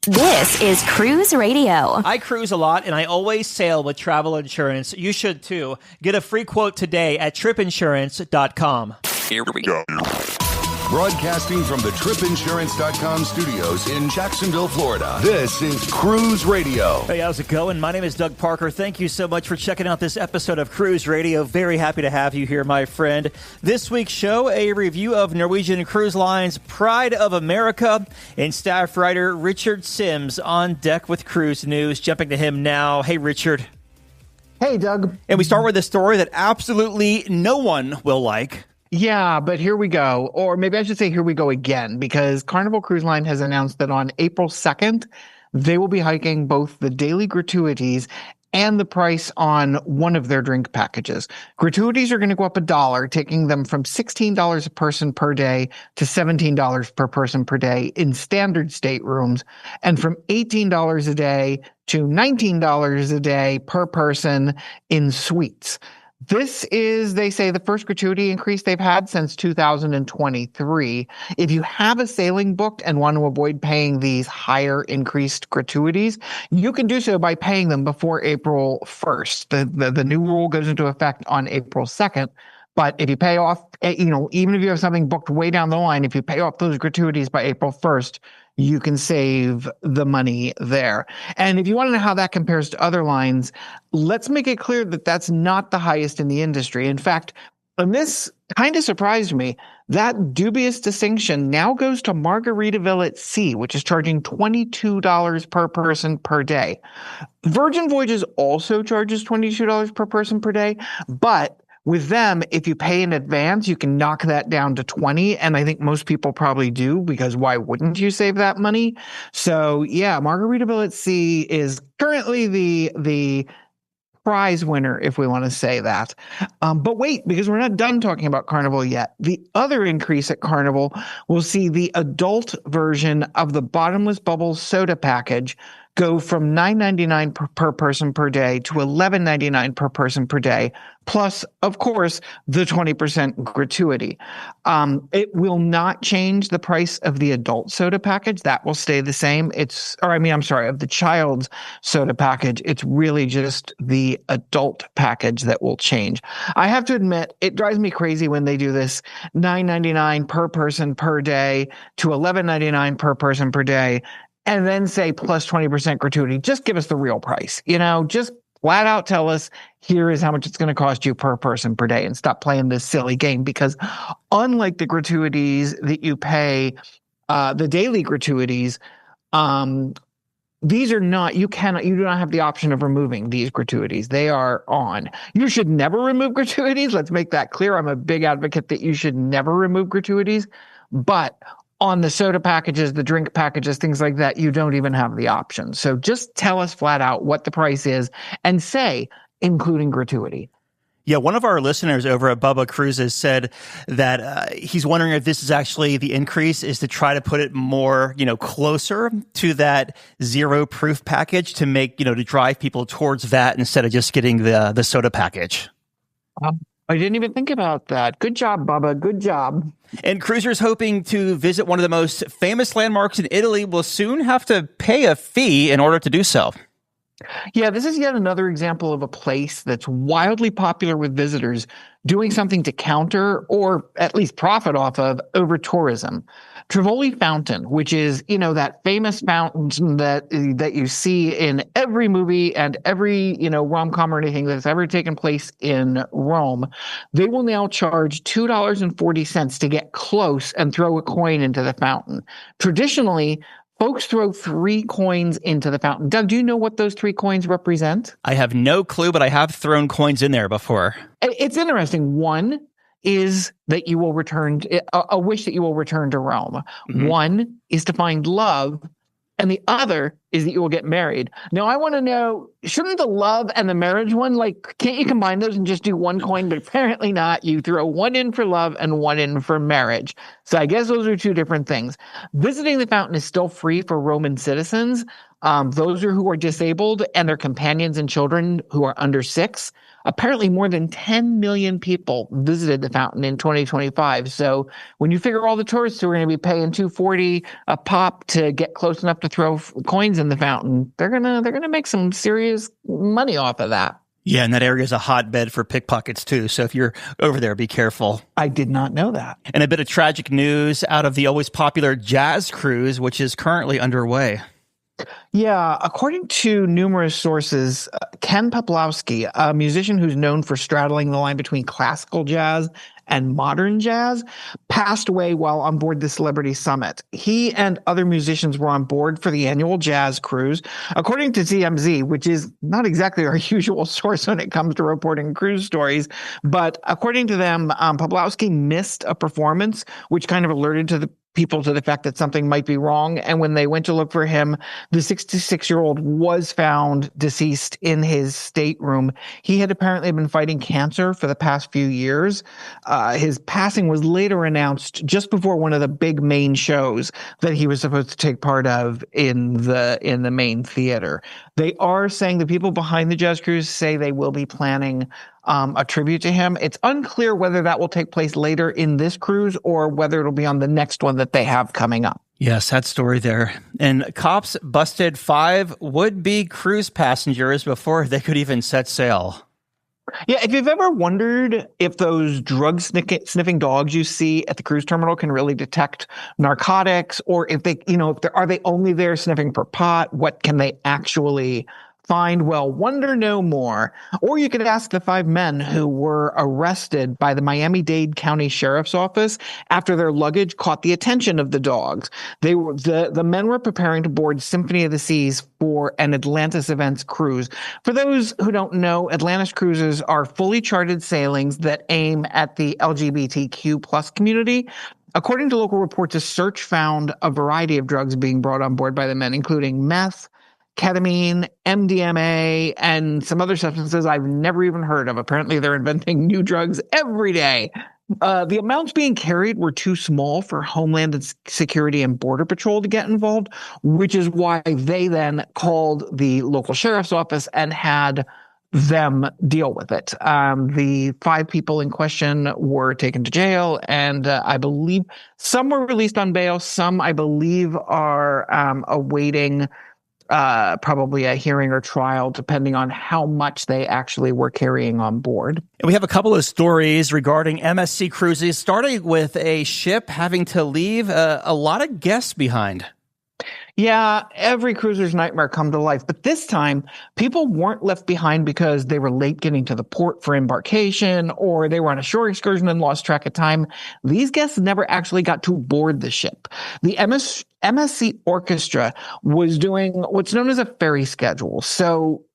This is Cruise Radio. I cruise a lot, and I always sail with travel insurance. You should, too. Get a free quote today at tripinsurance.com. Here we go. Broadcasting from the tripinsurance.com studios in Jacksonville, Florida. This is Cruise Radio. Hey, how's it going? My name is Doug Parker. Thank you so much for checking out this episode of Cruise Radio. Very happy to have you here, my friend. This week's show, a review of Norwegian Cruise Line's Pride of America, and staff writer Richard Sims on deck with cruise news. Jumping to him now. Hey, Richard. Hey, Doug. And we start with a story that absolutely no one will like. Yeah, but here we go. Or maybe I should say here we go again, because Carnival Cruise Line has announced that on April 2nd, they will be hiking both the daily gratuities and the price on one of their drink packages. Gratuities are going to go up $1, taking them from $16 a person per day to $17 per person per day in standard staterooms, and from $18 a day to $19 a day per person in suites. This is, they say, the first gratuity increase they've had since 2023. If you have a sailing booked and want to avoid paying these higher increased gratuities, you can do so by paying them before April 1st. The new rule goes into effect on April 2nd. But if you pay off, even if you have something booked way down the line, if you pay off those gratuities by April 1st, you can save the money there. And if you want to know how that compares to other lines, let's make it clear that that's not the highest in the industry. In fact, and this kind of surprised me, that dubious distinction now goes to Margaritaville at Sea, which is charging $22 per person per day. Virgin Voyages also charges $22 per person per day, but with them, if you pay in advance, you can knock that down to $20, and I think most people probably do, because why wouldn't you save that money? So yeah, Margaritaville at Sea is currently the prize winner, if we want to say that. But wait, because we're not done talking about Carnival yet. The other increase at Carnival will see the adult version of the Bottomless Bubbles soda package go from $9.99 per person per day to $11.99 per person per day, plus, of course, the 20% gratuity. It will not change the price of the adult soda package. That will stay the same. Of the child's soda package. It's really just the adult package that will change. I have to admit, it drives me crazy when they do this $9.99 per person per day to $11.99 per person per day, and then say plus 20% gratuity. Just give us the real price. Just flat out tell us, here is how much it's going to cost you per person per day, and stop playing this silly game. Because unlike the gratuities that you pay, the daily gratuities, these are not, you do not have the option of removing these gratuities. They are on. You should never remove gratuities. Let's make that clear. I'm a big advocate that you should never remove gratuities. But on the soda packages, the drink packages, things like that, you don't even have the option. So just tell us flat out what the price is, and say, including gratuity. Yeah, one of our listeners over at Bubba Cruises said that he's wondering if this is actually the increase is to try to put it more, closer to that zero proof package to make, to drive people towards that instead of just getting the soda package. I didn't even think about that. Good job, Bubba. Good job. And cruisers hoping to visit one of the most famous landmarks in Italy will soon have to pay a fee in order to do so. Yeah, this is yet another example of a place that's wildly popular with visitors doing something to counter, or at least profit off of, over-tourism. Trevi Fountain, which is, that famous fountain that you see in every movie and every, rom-com or anything that's ever taken place in Rome, they will now charge $2.40 to get close and throw a coin into the fountain. Traditionally, folks throw 3 coins into the fountain. Doug, do you know what those 3 coins represent? I have no clue, but I have thrown coins in there before. It's interesting. One is that you will return, a wish that you will return to Rome. Mm-hmm. One is to find love, and the other is that you will get married. Now, I want to know, shouldn't the love and the marriage one, can't you combine those and just do 1 coin? But apparently not. You throw 1 in for love and 1 in for marriage. So I guess those are 2 different things. Visiting the fountain is still free for Roman citizens, Those who are disabled and their companions and children who are under 6. Apparently, more than 10 million people visited the fountain in 2025. So when you figure all the tourists who are going to be paying $2.40 a pop to get close enough to throw coins in the fountain, they're gonna make some serious money off of that. Yeah, and that area is a hotbed for pickpockets too. So if you're over there, be careful. I did not know that. And a bit of tragic news out of the always popular jazz cruise, which is currently underway. Yeah, according to numerous sources, Ken Peplowski, a musician who's known for straddling the line between classical jazz and modern jazz, passed away while on board the Celebrity Summit. He and other musicians were on board for the annual jazz cruise. According to TMZ, which is not exactly our usual source when it comes to reporting cruise stories, but according to them, Peplowski missed a performance, which kind of alerted to the people to the fact that something might be wrong. And when they went to look for him, the 66-year-old was found deceased in his stateroom. He had apparently been fighting cancer for the past few years. His passing was later announced just before one of the big main shows that he was supposed to take part of in the main theater. They are saying the people behind the jazz cruise say they will be planning a tribute to him. It's unclear whether that will take place later in this cruise or whether it'll be on the next one that they have coming up. Yeah, sad story there. And cops busted 5 would-be cruise passengers before they could even set sail. Yeah, if you've ever wondered if those drug sniffing dogs you see at the cruise terminal can really detect narcotics, or if they, are they only there sniffing for pot? What can they actually find? Well, wonder no more. Or you could ask the 5 men who were arrested by the Miami-Dade County Sheriff's Office after their luggage caught the attention of the dogs. The men were preparing to board Symphony of the Seas for an Atlantis events cruise. For those who don't know, Atlantis cruises are fully chartered sailings that aim at the LGBTQ plus community. According to local reports, a search found a variety of drugs being brought on board by the men, including meth, ketamine, MDMA, and some other substances I've never even heard of. Apparently, they're inventing new drugs every day. The amounts being carried were too small for Homeland Security and Border Patrol to get involved, which is why they then called the local sheriff's office and had them deal with it. The 5 people in question were taken to jail, and I believe some were released on bail. Some, I believe, are awaiting probably a hearing or trial, depending on how much they actually were carrying on board. And we have a couple of stories regarding MSC cruises, starting with a ship having to leave a lot of guests behind. Yeah, every cruiser's nightmare come to life. But this time, people weren't left behind because they were late getting to the port for embarkation, or they were on a shore excursion and lost track of time. These guests never actually got to board the ship. The MSC Orchestra was doing what's known as a ferry schedule. So,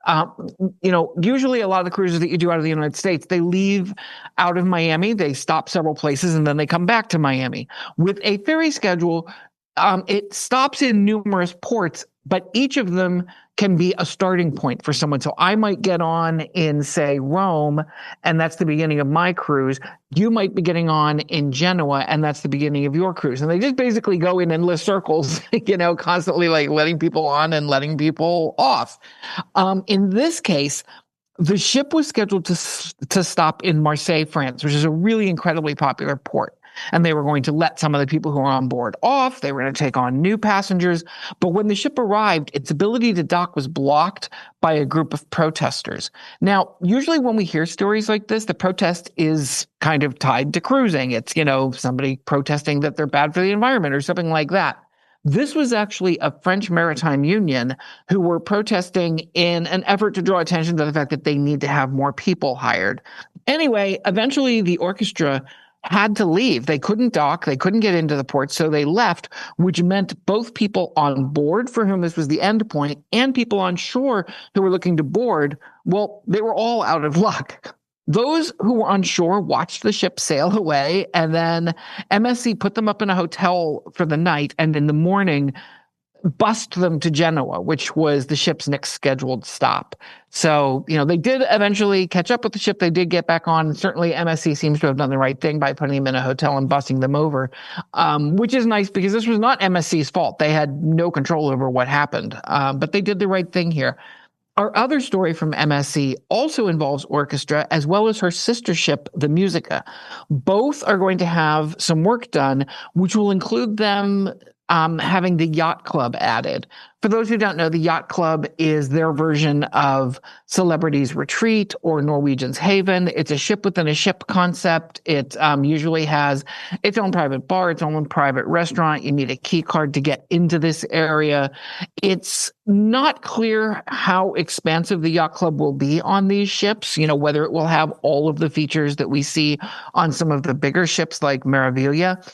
usually a lot of the cruises that you do out of the United States, they leave out of Miami, they stop several places, and then they come back to Miami. With a ferry schedule, it stops in numerous ports, but each of them can be a starting point for someone. So I might get on in, say, Rome, and that's the beginning of my cruise. You might be getting on in Genoa, and that's the beginning of your cruise. And they just basically go in endless circles, constantly like letting people on and letting people off. In this case, the ship was scheduled to stop in Marseille, France, which is a really incredibly popular port. And they were going to let some of the people who were on board off. They were going to take on new passengers. But when the ship arrived, its ability to dock was blocked by a group of protesters. Now, usually when we hear stories like this, the protest is kind of tied to cruising. It's, somebody protesting that they're bad for the environment or something like that. This was actually a French maritime union who were protesting in an effort to draw attention to the fact that they need to have more people hired. Anyway, eventually the orchestra had to leave. They couldn't dock. They couldn't get into the port. So they left, which meant both people on board for whom this was the end point and people on shore who were looking to board. Well, they were all out of luck. Those who were on shore watched the ship sail away, and then MSC put them up in a hotel for the night. And in the morning, bust them to Genoa, which was the ship's next scheduled stop. So, they did eventually catch up with the ship. They did get back on. And certainly MSC seems to have done the right thing by putting them in a hotel and busing them over, which is nice because this was not MSC's fault. They had no control over what happened, but they did the right thing here. Our other story from MSC also involves Orchestra, as well as her sister ship, the Musica. Both are going to have some work done, which will include them having the Yacht Club added. For those who don't know, the Yacht Club is their version of Celebrity's Retreat or Norwegian's Haven. It's a ship within a ship concept. It usually has its own private bar, its own private restaurant. You need a key card to get into this area. It's not clear how expansive the Yacht Club will be on these ships, whether it will have all of the features that we see on some of the bigger ships like Meraviglia.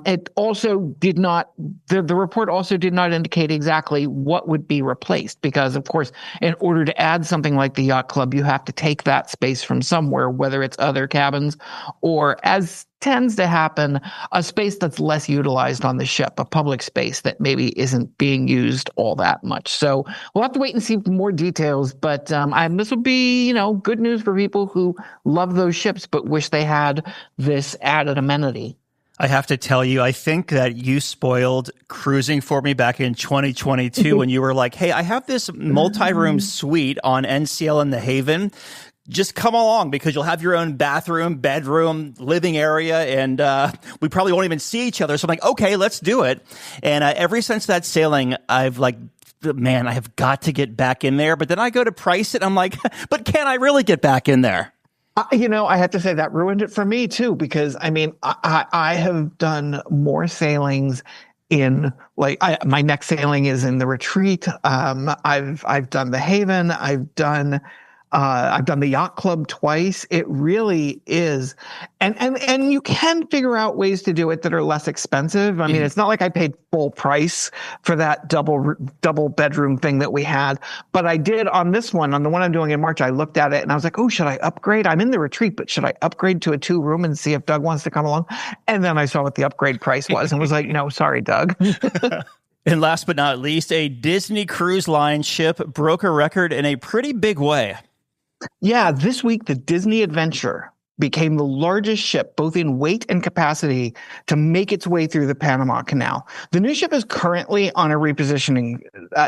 It also did not, the report also did not indicate exactly what would be replaced because, of course, in order to add something like the Yacht Club, you have to take that space from somewhere, whether it's other cabins or, as tends to happen, a space that's less utilized on the ship, a public space that maybe isn't being used all that much. So we'll have to wait and see more details, but this will be, good news for people who love those ships but wish they had this added amenity. I have to tell you, I think that you spoiled cruising for me back in 2022 when you were like, hey, I have this multi-room suite on NCL in the Haven. Just come along because you'll have your own bathroom, bedroom, living area, and we probably won't even see each other. So I'm like, okay, let's do it. And ever since that sailing, I've I have got to get back in there. But then I go to price it. I'm like, but can I really get back in there? I have to say that ruined it for me too, because I have done more sailings in my next sailing is in the Retreat. I've done the Haven. I've done the Yacht Club twice. It really is. And you can figure out ways to do it that are less expensive. I mean, it's not like I paid full price for that double bedroom thing that we had, but I did on this one, on the one I'm doing in March, I looked at it and I was like, oh, should I upgrade? I'm in the Retreat, but should I upgrade to a 2-room and see if Doug wants to come along? And then I saw what the upgrade price was and was like, no, sorry, Doug. And last but not least, a Disney Cruise Line ship broke a record in a pretty big way. Yeah, this week, the Disney Adventure became the largest ship, both in weight and capacity, to make its way through the Panama Canal. The new ship is currently on a repositioning.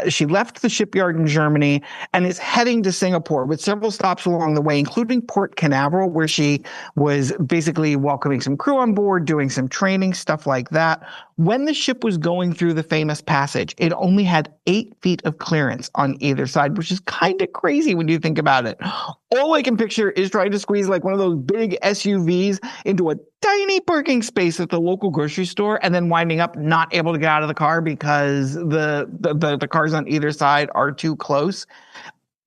She left the shipyard in Germany and is heading to Singapore with several stops along the way, including Port Canaveral, where she was basically welcoming some crew on board, doing some training, stuff like that. When the ship was going through the famous passage, it only had 8 feet of clearance on either side, which is kind of crazy when you think about it. All I can picture is trying to squeeze like one of those big SUVs into a tiny parking space at the local grocery store and then winding up not able to get out of the car because the cars on either side are too close.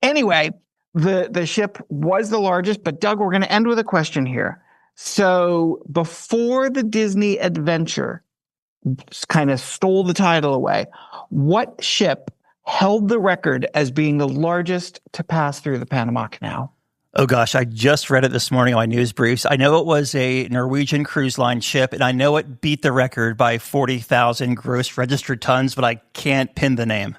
Anyway, the ship was the largest, but Doug, we're going to end with a question here. So before the Disney Adventure kind of stole the title away, what ship held the record as being the largest to pass through the Panama Canal? Oh gosh, I just read it this morning on my news briefs. I know it was a Norwegian Cruise Line ship, and I know it beat the record by 40,000 gross registered tons, but I can't pin the name.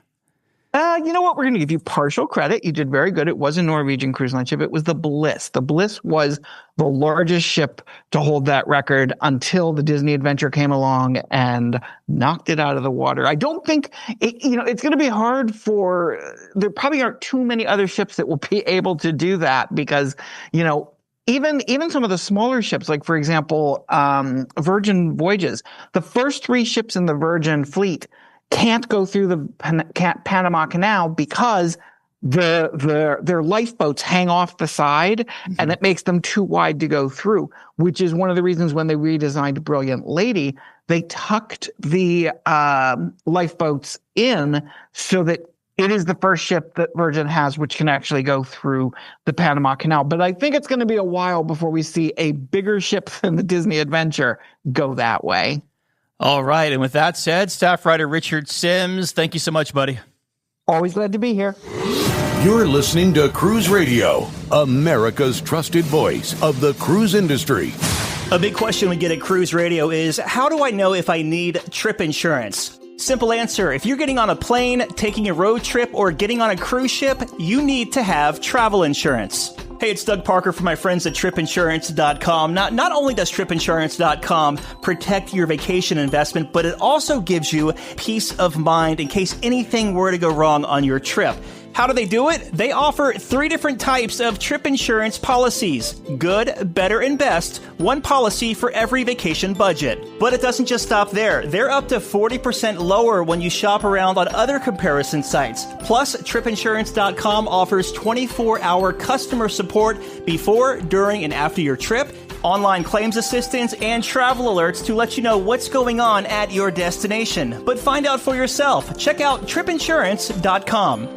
You know what? We're going to give you partial credit. You did very good. It was a Norwegian Cruise Line ship. It was the Bliss. The Bliss was the largest ship to hold that record until the Disney Adventure came along and knocked it out of the water. I don't think it's going to be hard there probably aren't too many other ships that will be able to do that because, even some of the smaller ships, like, for example, Virgin Voyages, the first 3 ships in the Virgin fleet can't go through the Panama Canal because their lifeboats hang off the side and it makes them too wide to go through, which is one of the reasons when they redesigned Brilliant Lady, they tucked the lifeboats in so that it is the first ship that Virgin has which can actually go through the Panama Canal. But I think it's going to be a while before we see a bigger ship than the Disney Adventure go that way. All right. And with that said, staff writer Richard Sims, thank you so much, buddy. Always glad to be here. You're listening to Cruise Radio, America's trusted voice of the cruise industry. A big question we get at Cruise Radio is, how do I know if I need trip insurance? Simple answer. If you're getting on a plane, taking a road trip, or getting on a cruise ship, you need to have travel insurance. Hey, it's Doug Parker from my friends at tripinsurance.com. Not only does tripinsurance.com protect your vacation investment, but it also gives you peace of mind in case anything were to go wrong on your trip. How do they do it? They offer 3 different types of trip insurance policies. Good, better, and best. One policy for every vacation budget. But it doesn't just stop there. They're up to 40% lower when you shop around on other comparison sites. Plus, tripinsurance.com offers 24-hour customer support before, during, and after your trip, online claims assistance, and travel alerts to let you know what's going on at your destination. But find out for yourself. Check out tripinsurance.com.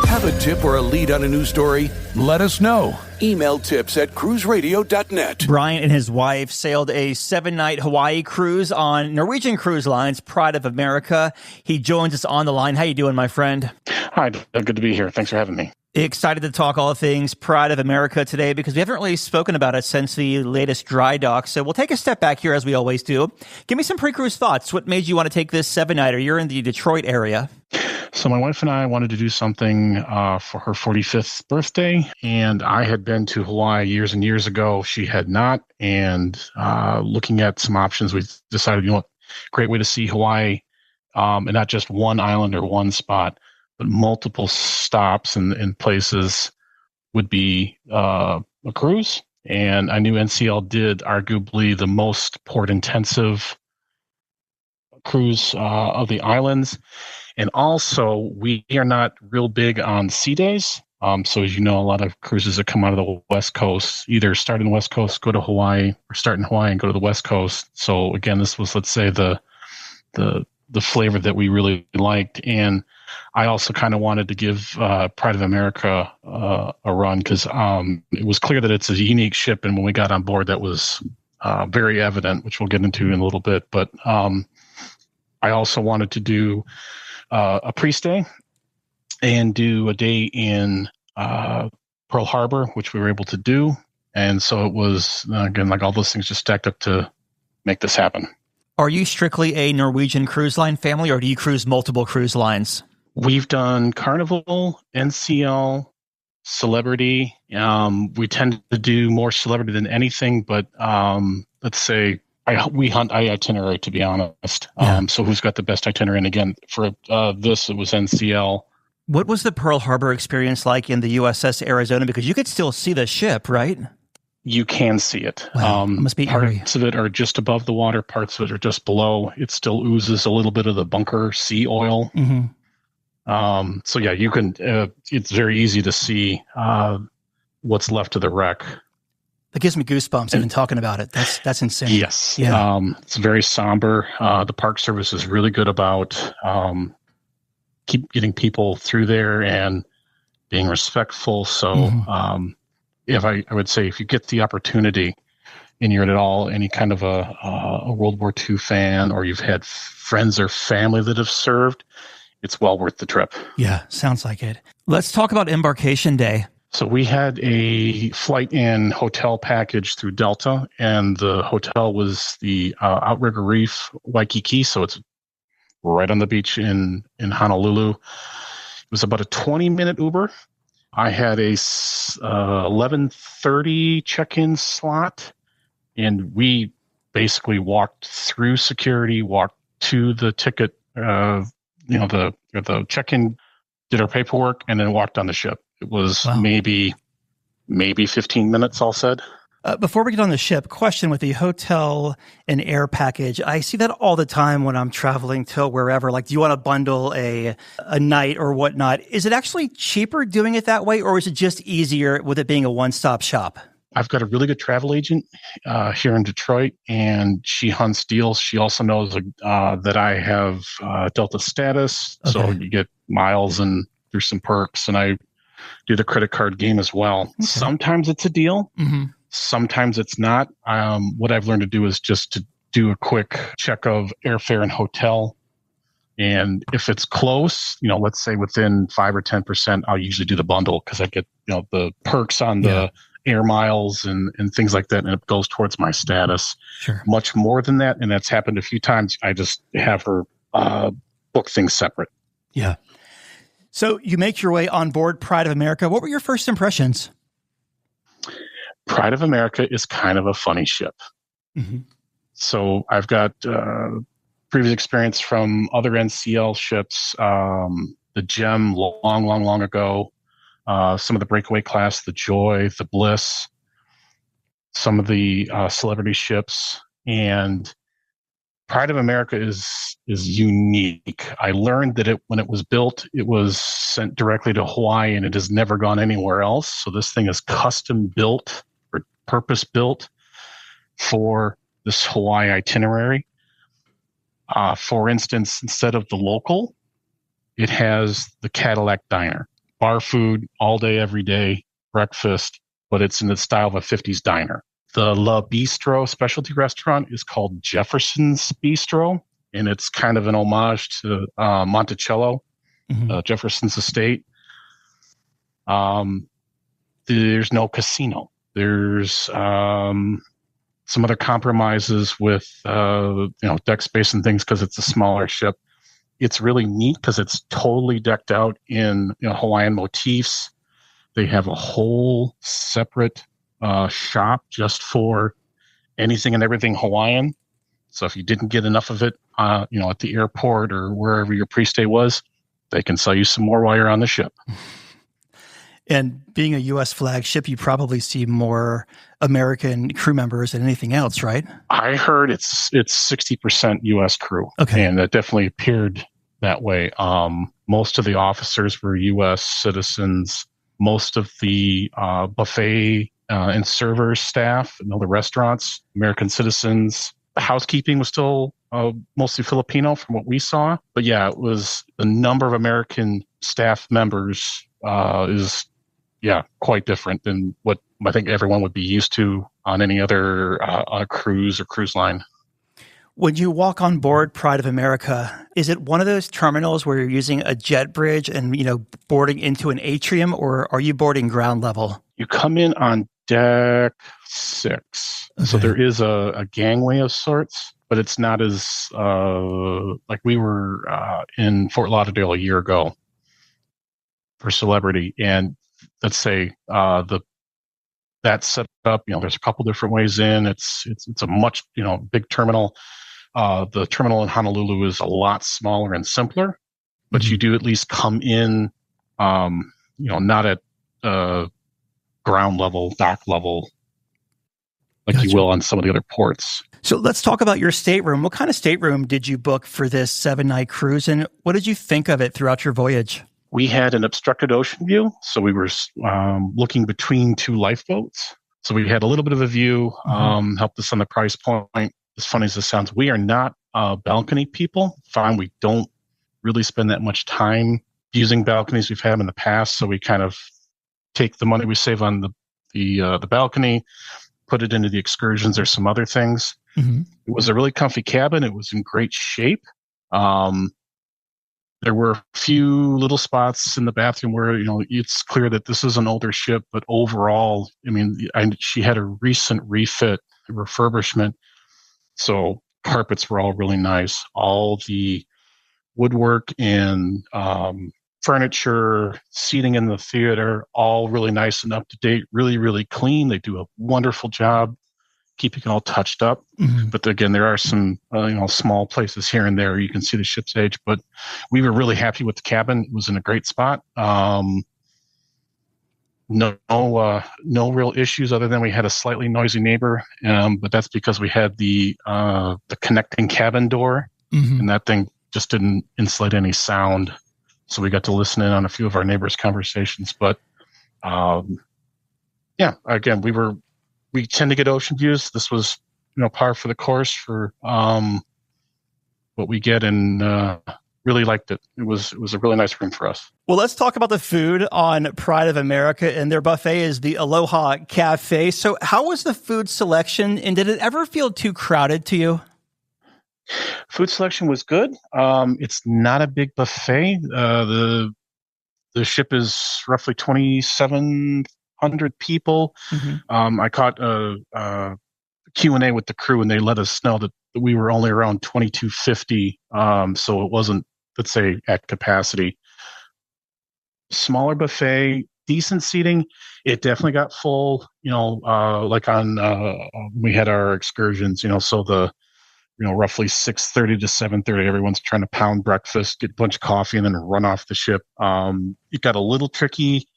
Have a tip or a lead on a news story? Let us know. Email tips@cruiseradio.net. Brian and his wife sailed a 7-night Hawaii cruise on Norwegian Cruise Line's Pride of America. He joins us on the line. How you doing, my friend? Hi, good to be here. Thanks for having me. Excited to talk all things Pride of America today because we haven't really spoken about it since the latest dry dock. So we'll take a step back here as we always do. Give me some pre-cruise thoughts. What made you want to take this 7-nighter? You're in the Detroit area. So my wife and I wanted to do something for her 45th birthday, and I had been to Hawaii years and years ago. She had not, and looking at some options, we decided, great way to see Hawaii, and not just one island or one spot, but multiple stops and places would be a cruise. And I knew NCL did arguably the most port-intensive cruise of the islands. And also, we are not real big on sea days. So as you know, a lot of cruises that come out of the West Coast either start in the West Coast, go to Hawaii, or start in Hawaii and go to the West Coast. So again, this was, let's say, the flavor that we really liked. And I also kind of wanted to give Pride of America a run because it was clear that it's a unique ship. And when we got on board, that was very evident, which we'll get into in a little bit. But I also wanted to do a pre-stay and do a day in Pearl Harbor, which we were able to do. And so it was, again, like all those things just stacked up to make this happen. Are you strictly a Norwegian Cruise Line family, or do you cruise multiple cruise lines? We've done Carnival, NCL, Celebrity. We tend to do more Celebrity than anything, but let's say we hunt itinerary, to be honest. Yeah. So who's got the best itinerary? And again, for this, it was NCL. What was the Pearl Harbor experience like in the USS Arizona? Because you could still see the ship, right? You can see it. Wow, it must be eerie. Parts of it are just above the water. Parts of it are just below. It still oozes a little bit of the bunker sea oil. Mm-hmm. So yeah, you can. It's very easy to see what's left of the wreck. That gives me goosebumps even talking about it. That's insane. Yes. Yeah. It's very somber. The Park Service is really good about keep getting people through there and being respectful. So if I would say if you get the opportunity and you're at all any kind of a World War II fan, or you've had friends or family that have served, it's well worth the trip. Yeah, sounds like it. Let's talk about embarkation day. So we had a flight and hotel package through Delta, and the hotel was the Outrigger Reef, Waikiki. So it's right on the beach in Honolulu. It was about a 20-minute Uber. I had a 11:30 check-in slot, and we basically walked through security, walked to the ticket, the check-in, did our paperwork, and then walked on the ship. It was maybe 15 minutes, all said. Before we get on the ship, question with the hotel and air package. I see that all the time when I'm traveling to wherever. Like, do you want to bundle a night or whatnot? Is it actually cheaper doing it that way, or is it just easier with it being a one-stop shop? I've got a really good travel agent here in Detroit, and she hunts deals. She also knows that I have Delta status, so you get miles and there's some perks, and I do the credit card game as well. Okay. Sometimes it's a deal. Mm-hmm. Sometimes it's not. What I've learned to do is just to do a quick check of airfare and hotel. And if it's close, let's say within 5 or 10%, I'll usually do the bundle because I get, the perks on the air miles and things like that. And it goes towards my status. Sure. Much more than that. And that's happened a few times. I just have her book things separate. Yeah. So you make your way on board Pride of America. What were your first impressions? Pride of America is kind of a funny ship. Mm-hmm. So I've got previous experience from other NCL ships, the Gem long ago, some of the breakaway class, the Joy, the Bliss, some of the celebrity ships, and Pride of America is unique. I learned that when it was built, it was sent directly to Hawaii, and it has never gone anywhere else. So this thing is custom built or purpose built for this Hawaii itinerary. For instance, instead of the local, it has the Cadillac Diner, bar food all day, every day, breakfast, but it's in the style of a 50s diner. The La Bistro specialty restaurant is called Jefferson's Bistro, and it's kind of an homage to Monticello, Jefferson's estate. There's no casino. There's some other compromises with deck space and things because it's a smaller ship. It's really neat because it's totally decked out in Hawaiian motifs. They have a whole separate shop just for anything and everything Hawaiian. So if you didn't get enough of it, at the airport or wherever your pre-stay was, they can sell you some more while you're on the ship. And being a U.S. flag ship, you probably see more American crew members than anything else, right? I heard it's 60% U.S. crew. Okay. And that definitely appeared that way. Most of the officers were U.S. citizens. Most of the buffet and servers staff and all the restaurants, American citizens. The housekeeping was still mostly Filipino from what we saw. But yeah, it was the number of American staff members is quite different than what I think everyone would be used to on any other cruise or cruise line. When you walk on board Pride of America, is it one of those terminals where you're using a jet bridge and, boarding into an atrium, or are you boarding ground level? You come in on deck 6. Okay. So there is a gangway of sorts, but it's not as like we were in Fort Lauderdale a year ago for Celebrity. And let's say that set up, there's a couple different ways in. It's a much, big terminal. The terminal in Honolulu is a lot smaller and simpler, but you do at least come in, not at ground level, dock level, like Gotcha. You will on some of the other ports. So let's talk about your stateroom. What kind of stateroom did you book for this 7-night cruise, and what did you think of it throughout your voyage? We had an obstructed ocean view, so we were looking between 2 lifeboats. So we had a little bit of a view, helped us on the price point. As funny as this sounds, we are not balcony people. We don't really spend that much time using balconies. We've had them in the past, so we kind of take the money we save on the balcony, put it into the excursions. There's some other things. Mm-hmm. It was a really comfy cabin. It was in great shape. There were a few little spots in the bathroom where, it's clear that this is an older ship, but overall, she had a recent refit, refurbishment. So carpets were all really nice. All the woodwork and furniture, seating in the theater, all really nice and up to date, really, really clean. They do a wonderful job keeping it all touched up. Mm-hmm. But again, there are some, small places here and there you can see the ship's age, but we were really happy with the cabin. It was in a great spot. No real issues other than we had a slightly noisy neighbor. But that's because we had the connecting cabin door, and that thing just didn't insulate any sound. So we got to listen in on a few of our neighbors' conversations. But again, we tend to get ocean views. This was, par for the course for what we get, and really liked it. It was a really nice room for us. Well, let's talk about the food on Pride of America, and their buffet is the Aloha Cafe. So how was the food selection, and did it ever feel too crowded to you? Food selection was good. It's not a big buffet. The ship is roughly 2,700 people. Mm-hmm. I caught a Q&A with the crew, and they let us know that we were only around 2,250. So it wasn't let's say at capacity. Smaller buffet, decent seating. It definitely got full, like on, we had our excursions, so the, roughly 6:30 to 7:30, everyone's trying to pound breakfast, get a bunch of coffee, and then run off the ship. It got a little tricky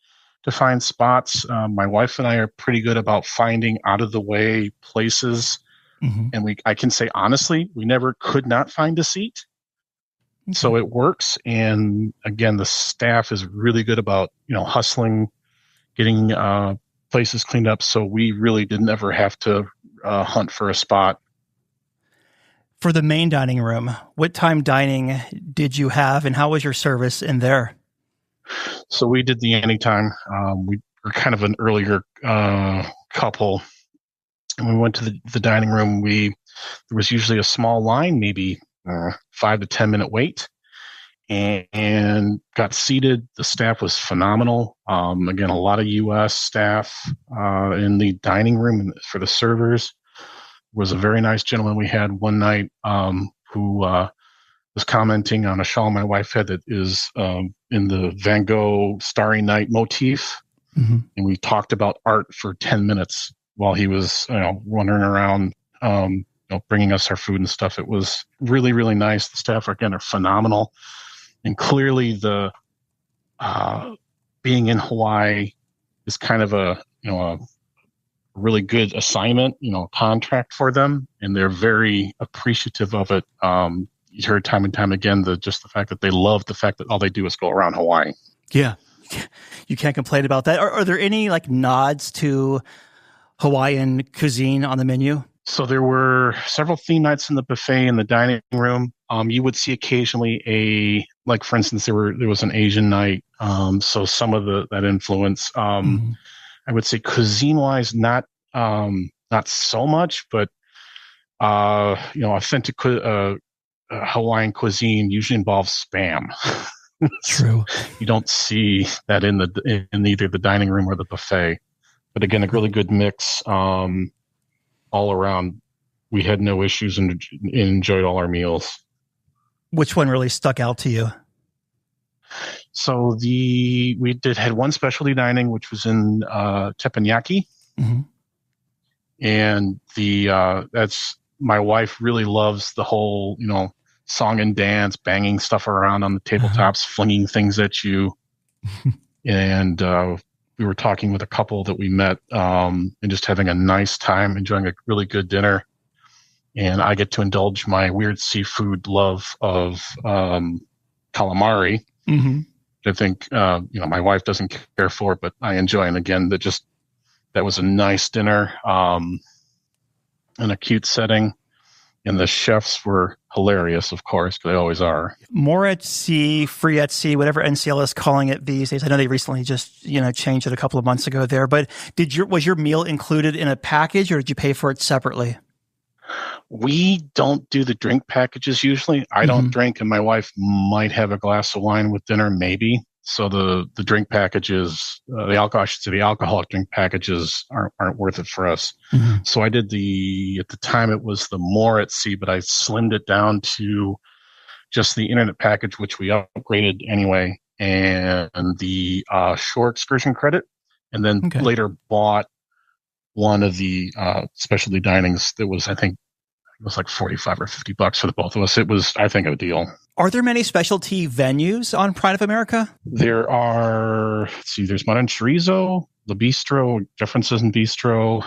to find spots. My wife and I are pretty good about finding out of the way places. Mm-hmm. And I can say honestly, we never could not find a seat. Okay. So it works. And again, the staff is really good about, hustling, getting places cleaned up. So we really didn't ever have to hunt for a spot. For the main dining room, what time dining did you have, and how was your service in there? So we did the anytime. We were kind of an earlier couple. And we went to the dining room. There was usually a small line, maybe 5 to 10 minute wait, and got seated. The staff was phenomenal. Again, a lot of U.S. staff in the dining room for the servers. Was a very nice gentleman we had one night who was commenting on a shawl my wife had that is in the Van Gogh Starry Night motif. Mm-hmm. And we talked about art for 10 minutes while he was wandering around, bringing us our food and stuff. It was really, really nice. The staff, again, are phenomenal. And clearly the being in Hawaii is kind of a really good assignment, contract for them, and they're very appreciative of it. You heard time and time again just the fact that they love the fact that all they do is go around Hawaii. Yeah, you can't complain about that. Are there any nods to Hawaiian cuisine on the menu? So there were several theme nights in the buffet in the dining room. You would see occasionally for instance, there was an Asian night. So some of that influence. Mm-hmm. I would say cuisine-wise, not so much, but authentic Hawaiian cuisine usually involves Spam. True. You don't see that in either the dining room or the buffet. But again, a really good mix all around. We had no issues and enjoyed all our meals. Which one really stuck out to you? So we had one specialty dining, which was in teppanyaki. Mm-hmm. And that's my wife really loves the whole, song and dance, banging stuff around on the tabletops, flinging things at you. And we were talking with a couple that we met and just having a nice time, enjoying a really good dinner. And I get to indulge my weird seafood love of calamari. Mm-hmm. I think, my wife doesn't care for, but I enjoy. And again, that was a nice dinner in a cute setting. And the chefs were hilarious, of course, because they always are. More at sea, free at sea, whatever NCL is calling it these days. I know they recently just, changed it a couple of months ago there. But was your meal included in a package, or did you pay for it separately? We don't do the drink packages usually. I don't drink, and my wife might have a glass of wine with dinner, maybe. So the drink packages, the alcoholic drink packages aren't worth it for us. Mm-hmm. So I did at the time it was the more at sea, but I slimmed it down to just the internet package, which we upgraded anyway, and the shore excursion credit, and then later bought one of the specialty dinings that was, I think, it was like $45 or $50 for the both of us. It was, I think, a deal. Are there many specialty venues on Pride of America? There are, there's one in Chorizo, La Bistro, Jefferson Bistro,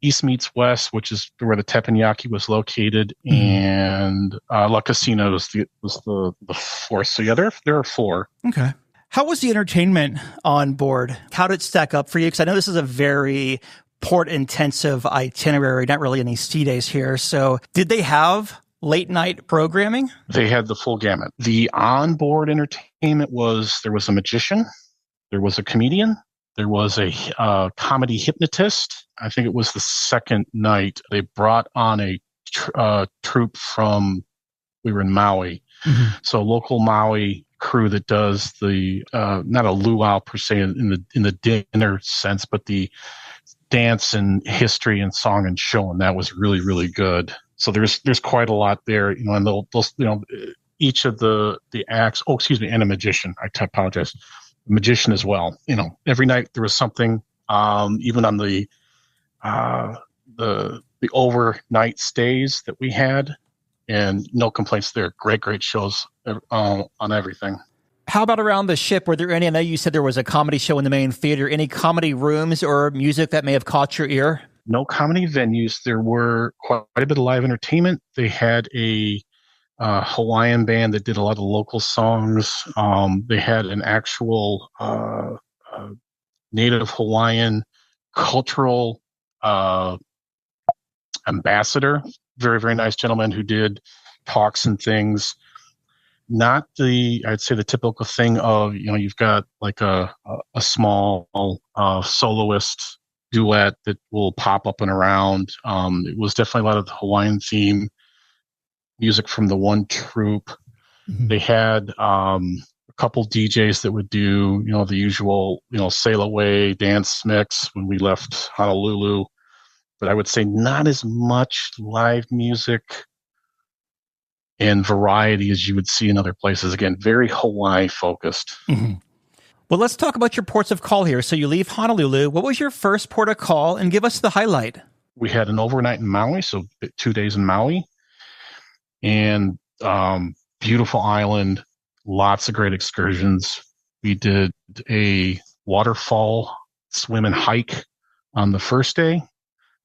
East Meets West, which is where the teppanyaki was located, and La Casina was the fourth. So yeah, there are four. Okay. How was the entertainment on board? How did it stack up for you? Because I know this is a very port-intensive itinerary, not really any sea days here. So did they have late-night programming? They had the full gamut. The onboard entertainment there was a magician, there was a comedian, there was a comedy hypnotist. I think it was the second night. They brought on a troupe we were in Maui. Mm-hmm. So local Maui crew that does the, not a luau per se in the dinner sense, but the dance and history and song and show, and that was really, really good. So there's quite a lot there, and they'll each of the acts. Oh, excuse me, and a magician. I apologize. A magician as well. Every night there was something. Even on the overnight stays that we had, and no complaints there. Great shows on everything. How about around the ship? Were there any? I know you said there was a comedy show in the main theater. Any comedy rooms or music that may have caught your ear? No comedy venues. There were quite a bit of live entertainment. They had a Hawaiian band that did a lot of local songs. They had an actual native Hawaiian cultural ambassador, very, very nice gentleman who did talks and things. Not I'd say the typical thing of, you've got like a small soloist duet that will pop up and around. It was definitely a lot of the Hawaiian theme music from the one troupe. Mm-hmm. They had a couple DJs that would do, the usual, sail away dance mix when we left Honolulu. But I would say not as much live music and variety as you would see in other places. Again, very Hawaii focused. Mm-hmm. Well, let's talk about your ports of call here. So you leave Honolulu. What was your first port of call? And give us the highlight. We had an overnight in Maui, so 2 days in Maui. And beautiful island, lots of great excursions. We did a waterfall swim and hike on the first day.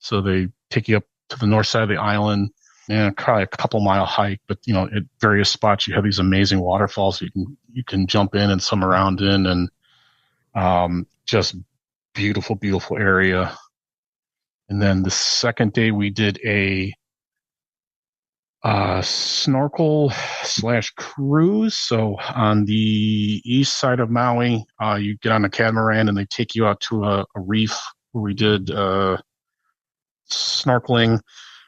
So they take you up to the north side of the island, and probably a couple mile hike. But at various spots you have these amazing waterfalls you can jump in and swim around in, and just beautiful, beautiful area. And then the second day we did a snorkel / cruise. So on the east side of Maui, you get on a catamaran and they take you out to a reef where we did snorkeling.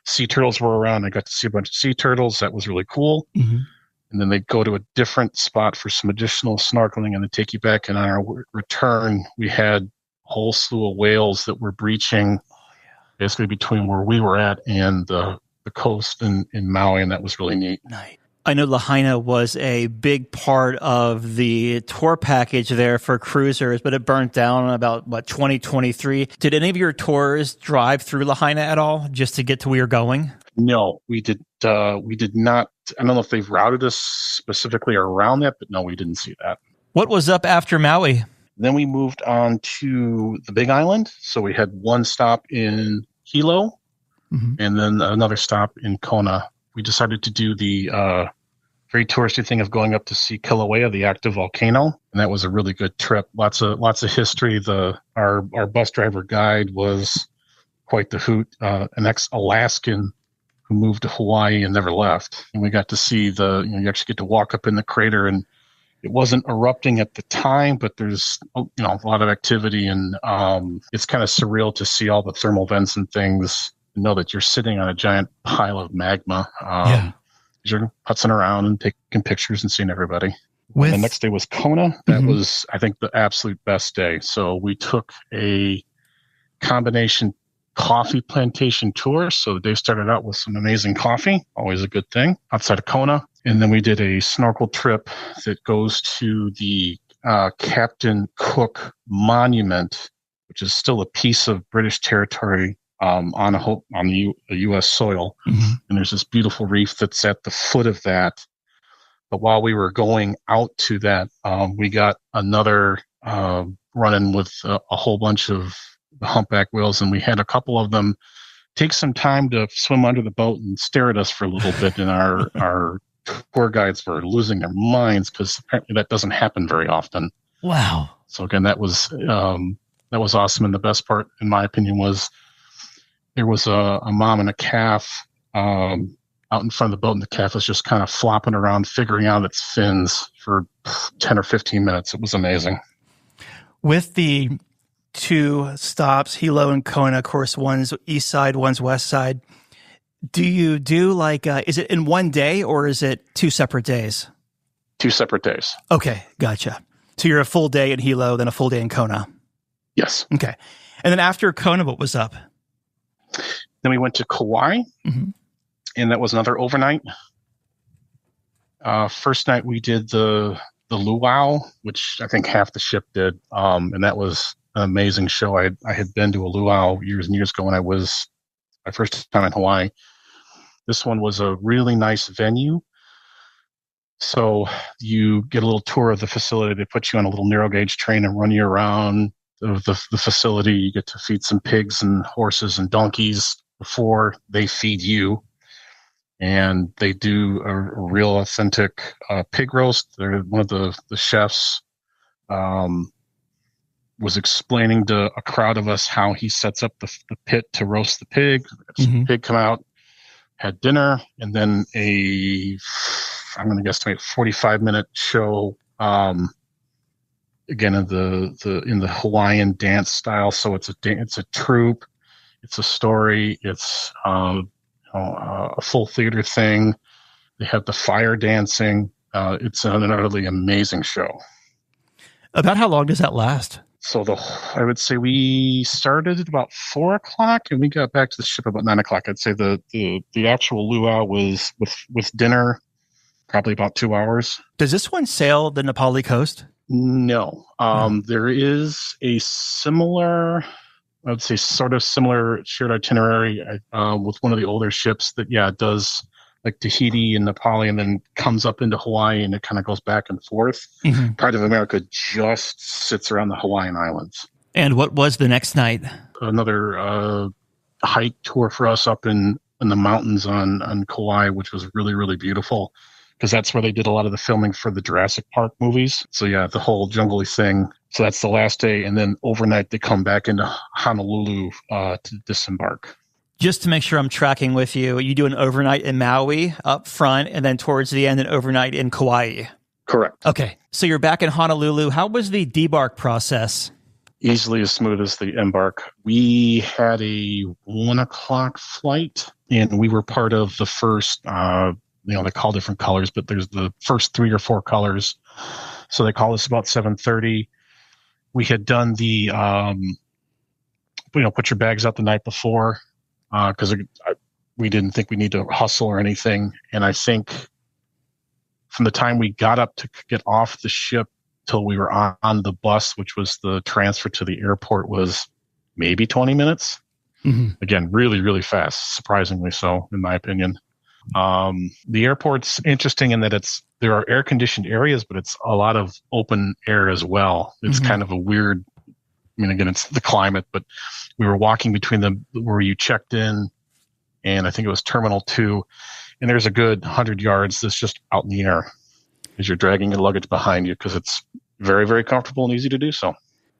Sea turtles were around. I got to see a bunch of sea turtles. That was really cool. Mm-hmm. And then they go to a different spot for some additional snorkeling, and they take you back. And on our return, we had a whole slew of whales that were breaching basically between where we were at and the coast in Maui, and that was really neat. Nice. I know Lahaina was a big part of the tour package there for cruisers, but it burnt down in about, 2023. Did any of your tours drive through Lahaina at all just to get to where you're going? No, we did not. I don't know if they've routed us specifically around that, but no, we didn't see that. What was up after Maui? Then we moved on to the Big Island. So we had one stop in Hilo, mm-hmm. and then another stop in Kona. We decided to do the very touristy thing of going up to see Kilauea, the active volcano, and that was a really good trip. Lots of history. Our bus driver guide was quite the hoot, an ex-Alaskan who moved to Hawaii and never left. And we got to see you actually get to walk up in the crater, and it wasn't erupting at the time, but there's a lot of activity, and it's kind of surreal to see all the thermal vents and things. Know that you're sitting on a giant pile of magma. You're putzing around and taking pictures and seeing everybody. The next day was Kona. That mm-hmm. was, I think, the absolute best day. So we took a combination coffee plantation tour. So the day started out with some amazing coffee, always a good thing, outside of Kona. And then we did a snorkel trip that goes to the Captain Cook Monument, which is still a piece of British territory on the U.S. soil. Mm-hmm. And there's this beautiful reef that's at the foot of that. But while we were going out to that, we got another run-in with a whole bunch of humpback whales, and we had a couple of them take some time to swim under the boat and stare at us for a little bit, and our tour guides were losing their minds because apparently that doesn't happen very often. Wow. So again, that was awesome. And the best part, in my opinion, was there was a mom and a calf out in front of the boat, and the calf was just kind of flopping around, figuring out its fins for 10 or 15 minutes. It was amazing. With the two stops, Hilo and Kona, of course, one's east side, one's west side, do you do is it in one day or is it 2 separate days? 2 separate days. Okay, gotcha. So you're a full day in Hilo, then a full day in Kona? Yes. Okay. And then after Kona, what was up? Then we went to Kauai, mm-hmm. and that was another overnight. First night we did the luau, which I think half the ship did, and that was an amazing show. I had been to a luau years and years ago when I was my first time in Hawaii. This one was a really nice venue. So you get a little tour of the facility. They put you on a little narrow gauge train and run you around the facility. You get to feed some pigs and horses and donkeys before they feed you. And they do a real authentic pig roast. One of the chefs was explaining to a crowd of us how he sets up the pit to roast the pig. The pig come out, had dinner, and then I'm going to guesstimate 45-minute show. Again, in the Hawaiian dance style. So it's a troupe, it's a story, it's a full theater thing. They have the fire dancing. It's an utterly amazing show. About how long does that last? So I would say we started at about 4:00 and we got back to the ship about 9:00. I'd say the actual luau was with dinner probably about 2 hours. Does this one sail the Nepali coast? No. There is a similar, I would say sort of similar shared itinerary with one of the older ships that, it does like Tahiti and Nepali and then comes up into Hawaii and it kind of goes back and forth. Pride of America just sits around the Hawaiian Islands. And what was the next night? Another hike tour for us up in the mountains on Kauai, which was really, really beautiful because that's where they did a lot of the filming for the Jurassic Park movies. So the whole jungly thing. So that's the last day. And then overnight they come back into Honolulu to disembark. Just to make sure I'm tracking with you, you do an overnight in Maui up front, and then towards the end, an overnight in Kauai. Correct. Okay. So you're back in Honolulu. How was the debark process? Easily as smooth as the embark. We had a 1:00 flight, and we were part of the first, they call different colors, but there's the first 3 or 4 colors. So they call us about 7:30. We had done the, put your bags out the night before. Because we didn't think we need to hustle or anything. And I think from the time we got up to get off the ship till we were on the bus, which was the transfer to the airport, was maybe 20 minutes. Again, really, really fast, surprisingly so, in my opinion. The airport's interesting in that there are air-conditioned areas, but it's a lot of open air as well. It's kind of a weird, again, it's the climate, but we were walking between where you checked in, and I think it was Terminal 2, and there's a good 100 yards that's just out in the air as you're dragging your luggage behind you because it's very, very comfortable and easy to do so.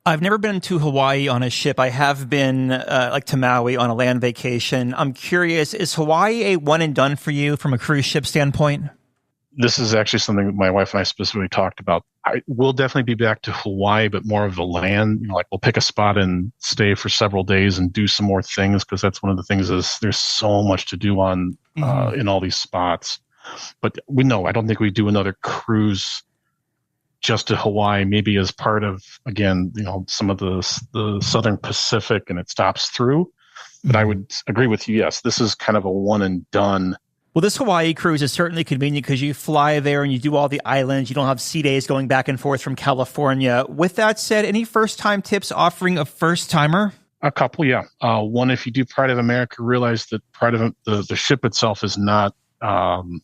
I've never been to Hawaii on a ship. I have been to Maui on a land vacation. I'm curious, is Hawaii a one and done for you from a cruise ship standpoint? This is actually something that my wife and I specifically talked about. I will definitely be back to Hawaii, but more of the land. We'll pick a spot and stay for several days and do some more things because that's one of the things is there's so much to do on in all these spots. But I don't think we do another cruise just to Hawaii, maybe as part of, again, some of the Southern Pacific and it stops through. But I would agree with you. Yes, this is kind of a one and done. Well, this Hawaii cruise is certainly convenient because you fly there and you do all the islands. You don't have sea days going back and forth from California. With that said, any first-time tips offering a first-timer? A couple, yeah. One, if you do Pride of America, realize that Pride of the ship itself is not the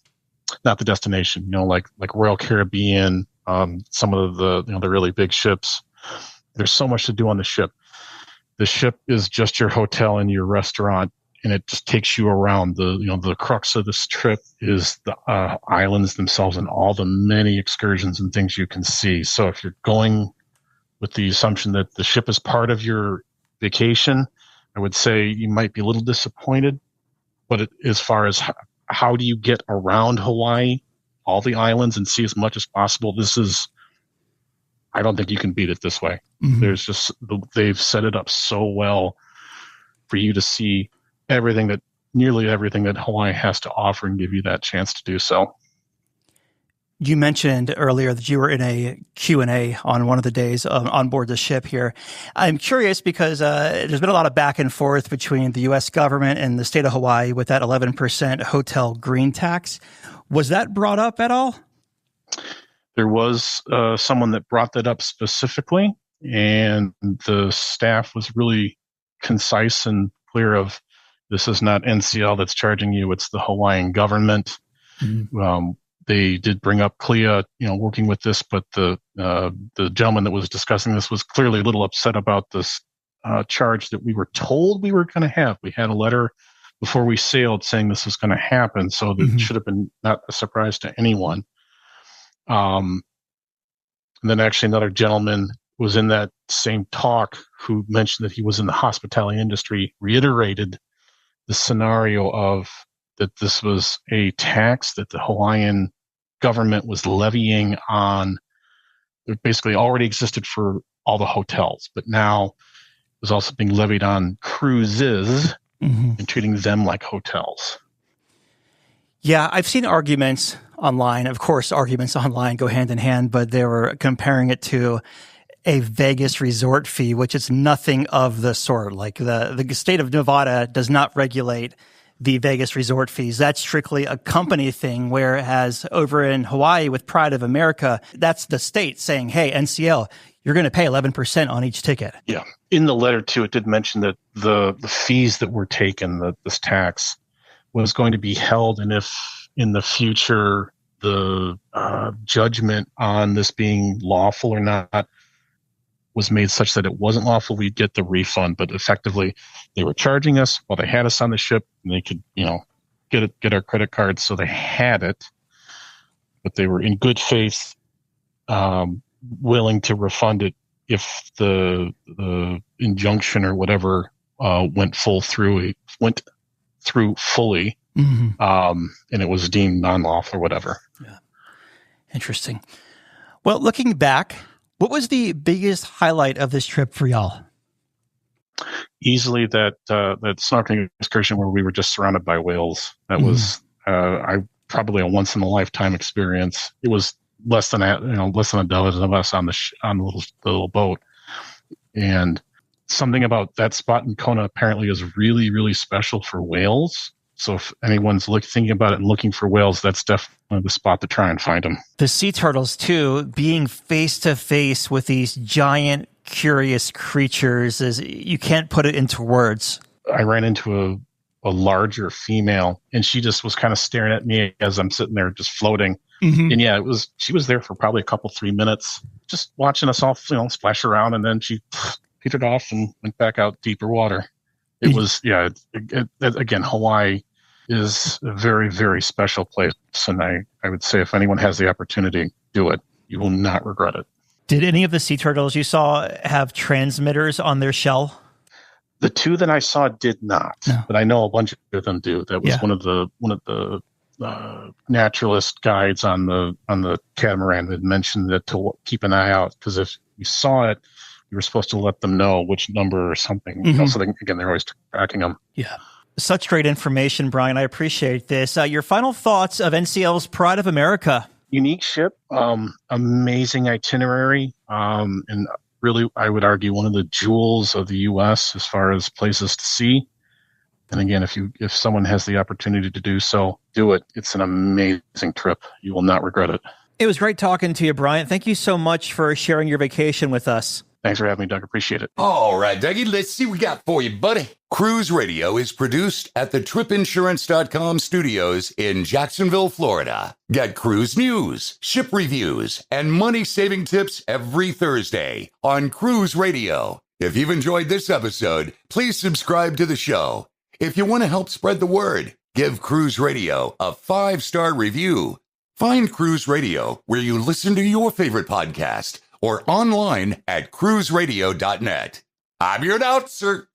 destination. Like Royal Caribbean, some of the really big ships. There's so much to do on the ship. The ship is just your hotel and your restaurant. And it just takes you around. The crux of this trip is the islands themselves and all the many excursions and things you can see. So if you're going with the assumption that the ship is part of your vacation, I would say you might be a little disappointed. But as far as how do you get around Hawaii, all the islands, and see as much as possible, I don't think you can beat it this way. They've set it up so well for you to see nearly everything that Hawaii has to offer and give you that chance to do so. You mentioned earlier that you were in a Q&A on one of the days on board the ship here. I'm curious because there's been a lot of back and forth between the U.S. government and the state of Hawaii with that 11% hotel green tax. Was that brought up at all? There was someone that brought that up specifically, and the staff was really concise and clear of, this is not NCL that's charging you, it's the Hawaiian government. Mm-hmm. They did bring up CLIA, working with this, but the gentleman that was discussing this was clearly a little upset about this charge that we were told we were going to have. We had a letter before we sailed saying this was going to happen, so that mm-hmm. should have been not a surprise to anyone. And then actually another gentleman was in that same talk who mentioned that he was in the hospitality industry, reiterated the scenario of that this was a tax that the Hawaiian government was levying on. It basically already existed for all the hotels, but now it was also being levied on cruises mm-hmm. and treating them like hotels. Yeah, I've seen arguments online. Of course, arguments online go hand in hand, but they were comparing it to a Vegas resort fee, which is nothing of the sort. Like the state of Nevada does not regulate the Vegas resort fees. That's strictly a company thing, whereas over in Hawaii with Pride of America, that's the state saying, hey, NCL, you're going to pay 11% on each ticket. Yeah. In the letter, too, it did mention that the fees that were taken, this tax, was going to be held, and if in the future the judgment on this being lawful or not was made such that it wasn't lawful, we'd get the refund. But effectively, they were charging us while they had us on the ship, and they could, get our credit cards, so they had it. But they were in good faith, willing to refund it if the injunction or whatever went through fully, mm-hmm. And it was deemed non-lawful or whatever. Yeah, interesting. Well, looking back, what was the biggest highlight of this trip for y'all? Easily that snorkeling excursion where we were just surrounded by whales. That mm-hmm. was probably a once in a lifetime experience. It was less than a dozen of us on the little boat, and something about that spot in Kona apparently is really, really special for whales. So if anyone's thinking about it and looking for whales, that's definitely the spot to try and find them. The sea turtles, too, being face to face with these giant, curious creatures, you can't put it into words. I ran into a larger female, and she just was kind of staring at me as I'm sitting there just floating. Mm-hmm. And yeah, she was there for probably 3 minutes, just watching us all, splash around, and then she petered off and went back out deeper water. It was, again, Hawaii is a very, very special place. And I would say if anyone has the opportunity, do it. You will not regret it. Did any of the sea turtles you saw have transmitters on their shell? The two that I saw did not, no. But I know a bunch of them do. That was one of the naturalist guides on the catamaran had mentioned that to keep an eye out, because if you saw it, you were supposed to let them know which number or something. Mm-hmm. So they're always tracking them. Yeah. Such great information, Brian. I appreciate this. Your final thoughts of NCL's Pride of America. Unique ship, amazing itinerary, and really, I would argue, one of the jewels of the U.S. as far as places to see. And again, if someone has the opportunity to do so, do it. It's an amazing trip. You will not regret it. It was great talking to you, Brian. Thank you so much for sharing your vacation with us. Thanks for having me, Doug. Appreciate it. All right, Dougie, let's see what we got for you, buddy. Cruise Radio is produced at the tripinsurance.com studios in Jacksonville, Florida. Get cruise news, ship reviews, and money-saving tips every Thursday on Cruise Radio. If you've enjoyed this episode, please subscribe to the show. If you want to help spread the word, give Cruise Radio a 5-star review. Find Cruise Radio where you listen to your favorite podcast or online at cruiseradio.net. I'm your announcer,